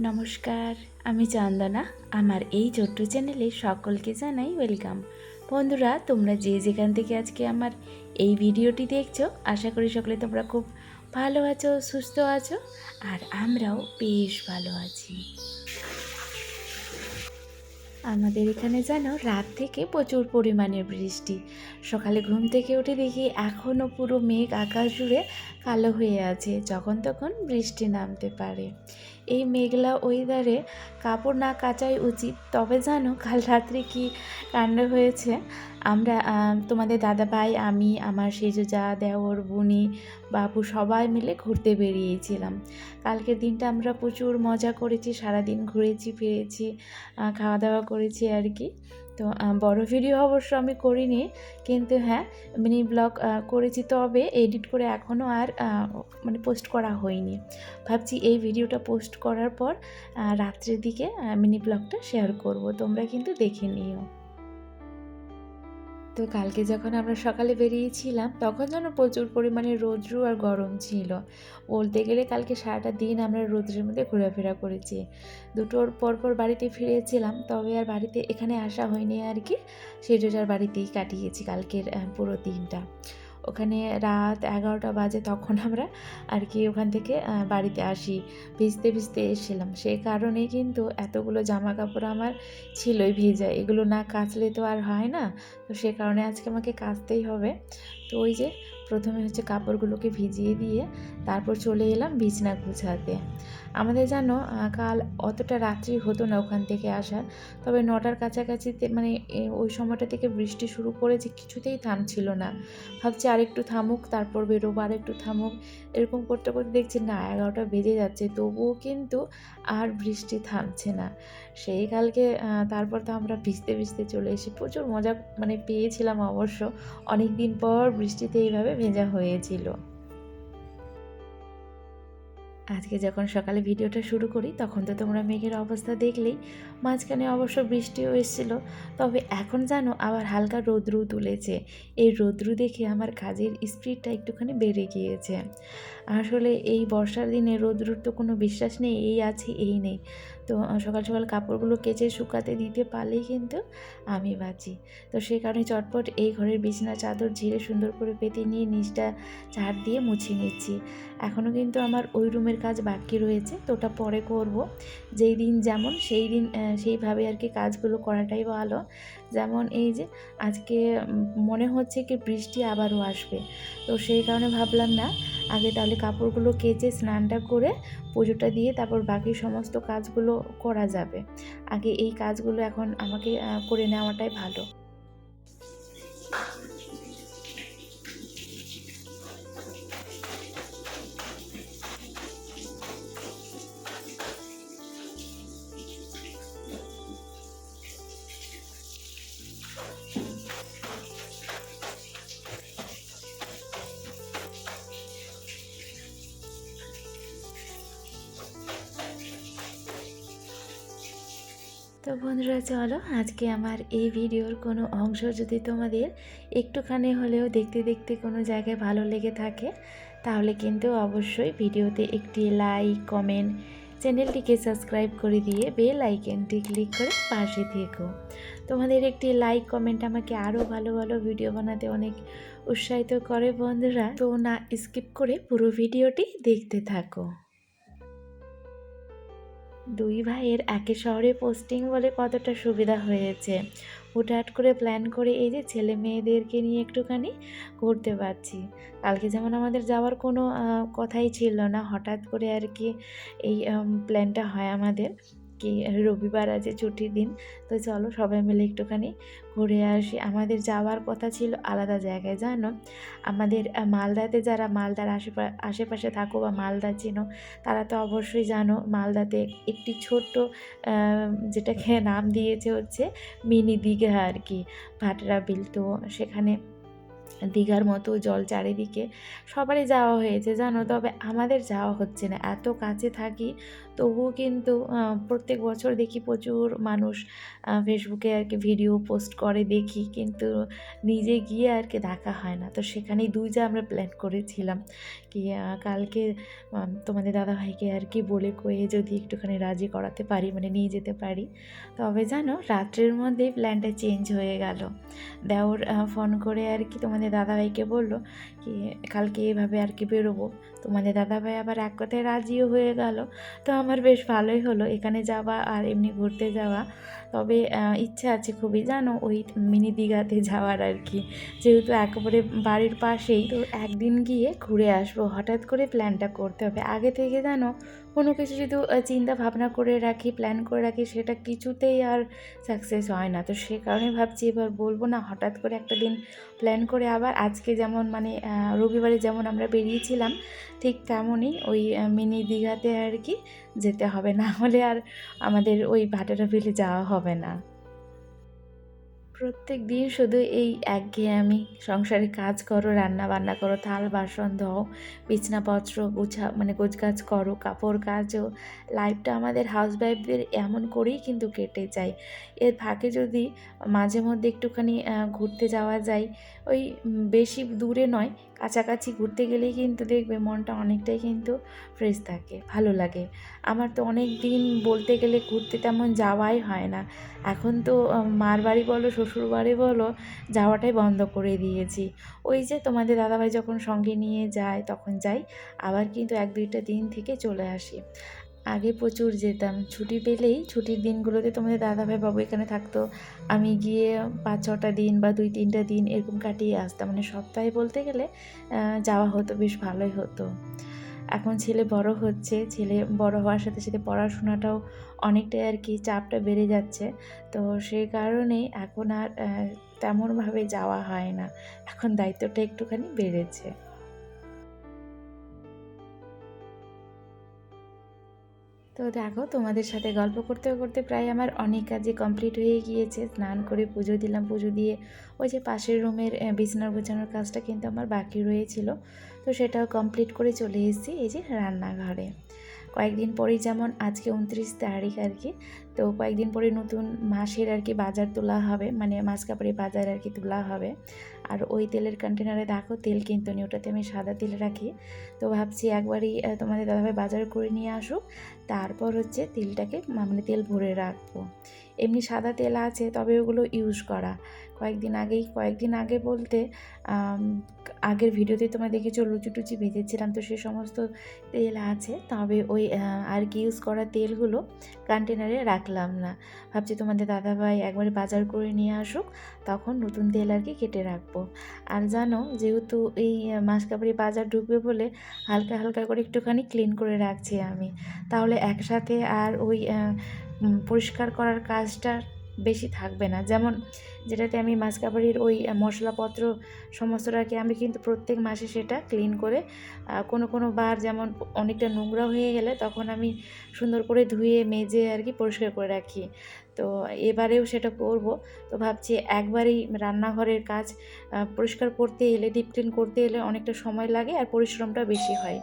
নমস্কার, আমি চন্দনা। আমার এই ছোট্ট চ্যানেলে সকলকে জানাই ওয়েলকাম। বন্ধুরা, তোমরা যে যেখান থেকে আজকে আমার এই ভিডিওটি দেখছো, আশা করি সকলে তোমরা খুব ভালো আছো, সুস্থ আছো, আর আমরাও বেশ ভালো আছি। আমাদের এখানে যেন রাত থেকে প্রচুর পরিমাণে বৃষ্টি। সকালে ঘুম থেকে উঠে দেখি এখনও পুরো মেঘ আকাশ জুড়ে কালো হয়ে আছে, যখন তখন বৃষ্টি নামতে পারে। এই মেঘলা ওয়েদারে কাপড় না কাচাই উচিত। তবে জানো কাল রাত্রে কি কাণ্ড হয়েছে? আমরা তোমাদের দাদাভাই, আমি, আমার সেজো যা, দেওর, বুনি, বাবু সবাই মিলে ঘুরতে বেরিয়েছিলাম। কালকের দিনটা আমরা প্রচুর মজা করেছি, সারাদিন ঘুরেছি ফিরেছি, খাওয়া দাওয়া করেছি আর কি। তো বড় ভিডিও অবশ্য আমি করিনি, কিন্তু হ্যাঁ মিনি ব্লগ করেছি, তবে এডিট করে এখনও আর পোস্ট করা হয়নি। ভাবছি এই ভিডিওটা পোস্ট করার পর রাত্রের দিকে মিনি ব্লগটা শেয়ার করব, তোমরা কিন্তু দেখে নিও। তো কালকে যখন আমরা সকালে বেরিয়েছিলাম তখন যেন প্রচুর পরিমাণে রৌদ্র আর গরম ছিল। বলতে গেলে কালকে সারাটা দিন আমরা রৌদ্রের মধ্যে ঘোরাফেরা করেছি। দুটোর পরপর বাড়িতে ফিরেছিলাম, তবে আর বাড়িতে এখানে আসা হয়নি আর কি। সেজোজার বাড়িতেই কাটিয়েছি কালকের পুরো দিনটা। ওখানে রাত 11টা বাজে তখন আমরা আর কি ওখান থেকে বাড়িতে আসি। ভিজতে ভিজতে এসেছিলাম, সেই কারণেই কিন্তু এতগুলো জামা কাপড় আমার ছিলই ভেজা। এগুলো না কাচলে তো আর হয় না, তো সে কারণে আজকে আমাকে কাচতেই হবে। তো ওই যে প্রথমে হচ্ছে কাপড়গুলোকে ভিজিয়ে দিয়ে তারপর চলে এলাম বিছনা গুছাতে। আমাদের জানো কাল অতটা রাত্রি হতো না ওখান থেকে আসা, তবে 9টার কাছাকাছিতে ওই সময়টা থেকে বৃষ্টি শুরু করেছে, কিছুতেই থামছিল না। ভাবছি আরেকটু থামুক, তারপর বেরোবো, আরেকটু থামুক, এরকম করতে করতে দেখছি না 11টা বেজে যাচ্ছে, তবুও কিন্তু আর বৃষ্টি থামছে না। সেই কালকে তারপর তো আমরা ভিজতে ভিজতে চলে এসে প্রচুর মজা পেয়েছিলাম অবশ্য। অনেক দিন পর বৃষ্টিতে এইভাবে ভেজা হয়েছিল। আজকে যখন সকালে ভিডিওটা শুরু করি তখন তো তোমরা মেঘের অবস্থা দেখলেই। মাঝখানে অবশ্য বৃষ্টিও এসেছিল, তবে এখন জানো আবার হালকা রৌদ্রু তুলেছে। এই রৌদ্রু দেখে আমার কাজের স্পিডটা একটুখানি বেড়ে গিয়েছে। আসলে এই বর্ষার দিনে রৌদ্রুর তো কোনো বিশ্বাস নেই, এই আছে এই নেই। তো সকাল সকাল কাপড়গুলো কেচে শুকাতে দিতে পারলেই কিন্তু আমি বাঁচি। তো সেই কারণে চটপট এই ঘরের বিছানা চাদর ঝেড়ে সুন্দর করে পেতে নিয়ে নিচটা ঝাড় দিয়ে মুছে নিচ্ছি। এখনও কিন্তু আমার ওই রুমের কাজ বাকি রয়েছে, তো ওটা পরে করব। যেই দিন যেমন সেই দিন সেইভাবে আর কি কাজগুলো করাটাই ভালো। যেমন এই যে আজকে মনে হচ্ছে কি বৃষ্টি আবারও আসবে, তো সেই কারণে ভাবলাম না, আগে তাহলে কাপড়গুলো কেচে স্নানটা করে পুজোটা দিয়ে তারপর বাকি সমস্ত কাজগুলো করা যাবে। আগে এই কাজগুলো এখন আমাকে করে নেওয়াটাই ভালো। তো বন্ধুরা চলো, আজকে আমার এই ভিডিওর কোনো অংশ যদি তোমাদের একটুখানি হলেও দেখতে দেখতে কোনো জায়গায় ভালো লেগে থাকে, তাহলে কিন্তু অবশ্যই ভিডিওতে একটি লাইক, কমেন্ট, চ্যানেলটিকে সাবস্ক্রাইব করে দিয়ে বেল আইকনটি ক্লিক করে পাশে থেকো। তোমাদের একটি লাইক কমেন্ট আমাকে আরও ভালো ভালো ভিডিও বানাতে অনেক উৎসাহিত করে বন্ধুরা। তো না স্কিপ করে পুরো ভিডিওটি দেখতে থাকো। দুই ভাইয়ের একে শহরে পোস্টিং বলে কতটা সুবিধা হয়েছে। হুটহাট করে প্ল্যান করে এই যে ছেলে মেয়েদেরকে নিয়ে একটুখানি ঘুরতে পারছি। কালকে যেমন আমাদের যাওয়ার কোনো কথাই ছিল না, হঠাৎ করে আর কি এই প্ল্যানটা হয় আমাদের, কি রবিবার আছে ছুটির দিন, তো চলো সবাই মিলে একটুখানি ঘুরে আসি। আমাদের যাওয়ার কথা ছিল আলাদা জায়গায়, জানো আমাদের মালদাতে, যারা মালদার আশেপাশে থাকো বা মালদা চেনো তারা তো অবশ্যই জানো, মালদাতে একটি ছোট্ট যেটাকে নাম দিয়েছে হচ্ছে মিনি দীঘা আর কি, ভাটরা বিল। তো সেখানে দীঘার মতো জল চারিদিকে, সবারই যাওয়া হয়েছে জানো, তবে আমাদের যাওয়া হচ্ছে না। এত কাছে থাকি তবুও কিন্তু প্রত্যেক বছর দেখি প্রচুর মানুষ ফেসবুকে আর কি ভিডিও পোস্ট করে দেখি, কিন্তু নিজে গিয়ে আর কি দেখা হয় না। তো সেখানেই আমরা প্ল্যান করেছিলাম, কি কালকে তোমাদের দাদাভাইকে আর কি বলে কয়ে যদি একটুখানি রাজি করাতে পারি, মানে নিয়ে যেতে পারি। তবে জানো রাত্রের মধ্যেই প্ল্যানটা চেঞ্জ হয়ে গেল। দেওর ফোন করে আর কি তোমাদের দাদাভাইকে বলল কি কালকে এভাবে আর কি বেরোবো। তোমাদের দাদাভাই আবার এক কথায় রাজিও হয়ে গেল। তো আমার বেশ ভালোই হলো এখানে যাওয়া আর এমনি ঘুরতে যাওয়া। তবে ইচ্ছা আছে খুবই জানো ওই মিনি দীঘাতে যাওয়ার আর কি, যেহেতু একেবারে বাড়ির পাশেই, তো একদিন গিয়ে ঘুরে আসবো। হঠাৎ করে প্ল্যানটা করতে হবে আগে থেকে, জানো কোনো কিছু যদি চিন্তা ভাবনা করে রাখি, প্ল্যান করে রাখি, সেটা কিছুতেই আর সাকসেস হয় না। তো সে কারণে ভাবছি এবার বলবো না, হঠাৎ করে একটা দিন প্ল্যান করে আবার আজকে যেমন মানে রবিবারে যেমন আমরা বেরিয়েছিলাম ঠিক তেমনই ওই মিনি দীঘাতে আর কি যেতে হবে, না হলে আর আমাদের ওই ভাটারা বিলে যাওয়া হবে না। প্রত্যেক দিন শুধু এই একঘেয়েমি, সংসারে কাজ করো, রান্না বান্না করো, থাল বাসন ধোও, বিছনাপত্র মানে গোছগাছ করো, কাপড় কাচো। লাইফটা আমাদের হাউসওয়াইফদের এমন করেই কিন্তু কেটে যায়। এর ফাঁকে যদি মাঝে মধ্যে একটুখানি ঘুরতে যাওয়া যায়, ওই বেশি দূরে নয়, কাছাকাছি ঘুরতে গেলেই কিন্তু দেখবে মনটা অনেকটাই কিন্তু ফ্রেশ থাকে, ভালো লাগে। আমার তো অনেক দিন বলতে গেলে ঘুরতে তেমন যাওয়াই হয় না। এখন তো মার বাড়ি বলো শ্বশুর বাড়ি বলো যাওয়াটাই বন্ধ করে দিয়েছি। ওই যে তোমাদের দাদাভাই যখন সঙ্গে নিয়ে যায় তখন যাই, আবার কিন্তু 1-2টা দিন থেকে চলে আসি। আগে প্রচুর যেতাম, ছুটি পেলেই ছুটির দিনগুলোতে তোমাদের দাদাভাই বাবু এখানে থাকতো, আমি গিয়ে 5-6টা দিন বা 2-3টা দিন এরকম কাটিয়ে আসতাম, মানে সপ্তাহে বলতে গেলে যাওয়া হতো, বেশ ভালোই হতো। এখন ছেলে বড় হচ্ছে, ছেলে বড় হওয়ার সাথে সাথে পড়াশোনাটাও অনেকটাই আর কি চাপটা বেড়ে যাচ্ছে। তো সেই কারণেই এখন আর তেমনভাবে যাওয়া হয় না, এখন দায়িত্বটা একটুখানি বেড়েছে। তো দেখো তোমাদের সাথে গল্প করতে করতে প্রায় আমার অনেক কাজই কমপ্লিট হয়ে গিয়েছে। স্নান করে পুজো দিলাম, পুজো দিয়ে ওই যে পাশের রুমের বিছানা গোছানোর কাজটা কিন্তু আমার বাকি রয়েছিল, তো সেটাও কমপ্লিট করে চলে এসেছি এই যে রান্নাঘরে। কয়েকদিন পরেই যেমন আজকে 29 তারিখ আর কি, তো কয়েকদিন পরে নতুন মাসের আর কি বাজার তোলা হবে, মানে মাছ কাপড়ের বাজার আর কি তোলা হবে। আর ওই তেলের কন্টেনারে দেখো তেল কিন্তু নি, ওটাতে আমি সাদা তেল রাখি। তো ভাবছি একবারই তোমাদের দাদাভাই বাজার করে নিয়ে আসুক, তারপর হচ্ছে তেলটাকে মানে তেল ভরে রাখবো। এমনি সাদা তেল আছে, তবে ওগুলো ইউজ করা। কয়েকদিন আগে বলতে আগের ভিডিওতে তোমরা দেখেছো লুচি টুচি ভেজেছিলাম, তো সে সমস্ত তেল আছে, তবে ওই আর কি ইউজ করা তেলগুলো কন্টেনারে রাখলাম না। ভাবছি তোমাদের দাদাভাই একবারে বাজার করে নিয়ে আসুক, তখন নতুন তেল আর কি কেটে রাখবো। আর জানো যেহেতু এই মাসকাবারি বাজার ঢুকবে বলে হালকা হালকা করে একটুখানি ক্লিন করে রাখছি আমি, তাহলে একসাথে আর ওই পরিষ্কার করার কাজটা বেশি থাকবে না। যেমন যেটাতে আমি মাসকাবারির ওই মশলাপত্র সমস্তটাকে আমি কিন্তু প্রত্যেক মাসে সেটা ক্লিন করে কোনো বার যেমন অনেকটা নোংরা হয়ে গেলে তখন আমি সুন্দর করে ধুয়ে মেজে আর কি পরিষ্কার করে রাখি। তো এবারেও সেটা করব। তো ভাবছি একবারেই রান্নাঘরের কাজ পরিষ্কার করতে এলে, ডিপ ক্লিন করতে এলে অনেকটা সময় লাগে আর পরিশ্রমটা বেশি হয়।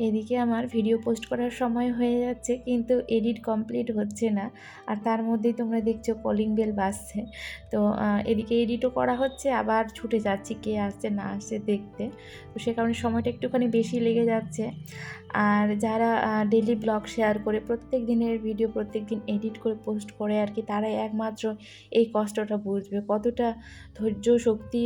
এদিকে আমার ভিডিও পোস্ট করার সময় হয়ে যাচ্ছে কিন্তু এডিট কমপ্লিট হচ্ছে না, আর তার মধ্যেই তোমরা দেখছো কলিং বেল বাজছে। তো এদিকে এডিটও করা হচ্ছে, আবার ছুটে যাচ্ছি কে আসছে না আসছে দেখতে। তো সে কারণে সময়টা একটুখানি বেশি লেগে যাচ্ছে। আর যারা ডেলি ব্লগ শেয়ার করে প্রত্যেক দিনের ভিডিও প্রত্যেক দিন এডিট করে পোস্ট করে আর কি, তারাই একমাত্র এই কষ্টটা বুঝবে কতটা ধৈর্য শক্তি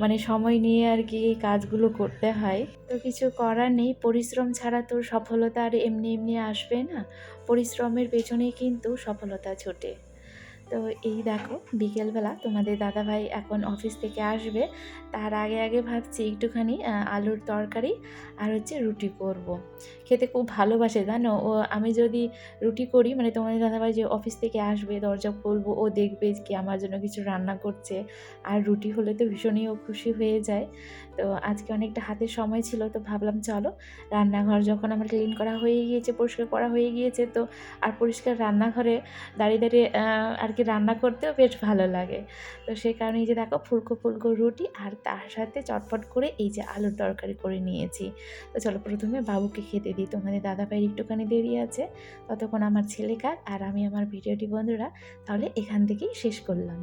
মানে সময় নিয়ে আর কি এই কাজগুলো করতে হয়। তো কিছু করার নেই, পরিশ্রম ছাড়া তো সফলতা আর এমনি এমনি আসবে না, পরিশ্রমের পেছনেই কিন্তু সফলতা ছোটে। তো এই দেখো বিকেলবেলা তোমাদের দাদাভাই এখন অফিস থেকে আসবে, তার আগে আগে ভাবছি একটুখানি আলুর তরকারি আর হচ্ছে রুটি করব। খেতে খুব ভালোবাসে জানো ও, আমি যদি রুটি করি মানে তোমাদের দাদাভাই যে অফিস থেকে আসবে দরজা খুলবো, ও দেখবে কি আমার জন্য কিছু রান্না করছে, আর রুটি হলে তো ভীষণই ও খুশি হয়ে যায়। তো আজকে অনেকটা হাতের সময় ছিল, তো ভাবলাম চলো রান্নাঘর যখন আমার ক্লিন করা হয়ে গিয়েছে, পরিষ্কার করা হয়ে গিয়েছে, তো আর পরিষ্কার রান্নাঘরে দাঁড়িয়ে দাঁড়িয়ে আর কি রান্না করতেও বেশ ভালো লাগে। তো সেই কারণে এই যে দেখো ফুলকো ফুলকো রুটি আর তার সাথে চটপট করে এই যে আলুর তরকারি করে নিয়েছি। তো চলো প্রথমে বাবুকে খেতে দিই, তোমাদের দাদাভাইয়ের একটুখানি দেরি আছে, ততক্ষণ আমার ছেলে কার আর আমি আমার ভিডিওটি বন্ধুরা তাহলে এখান থেকেই শেষ করলাম।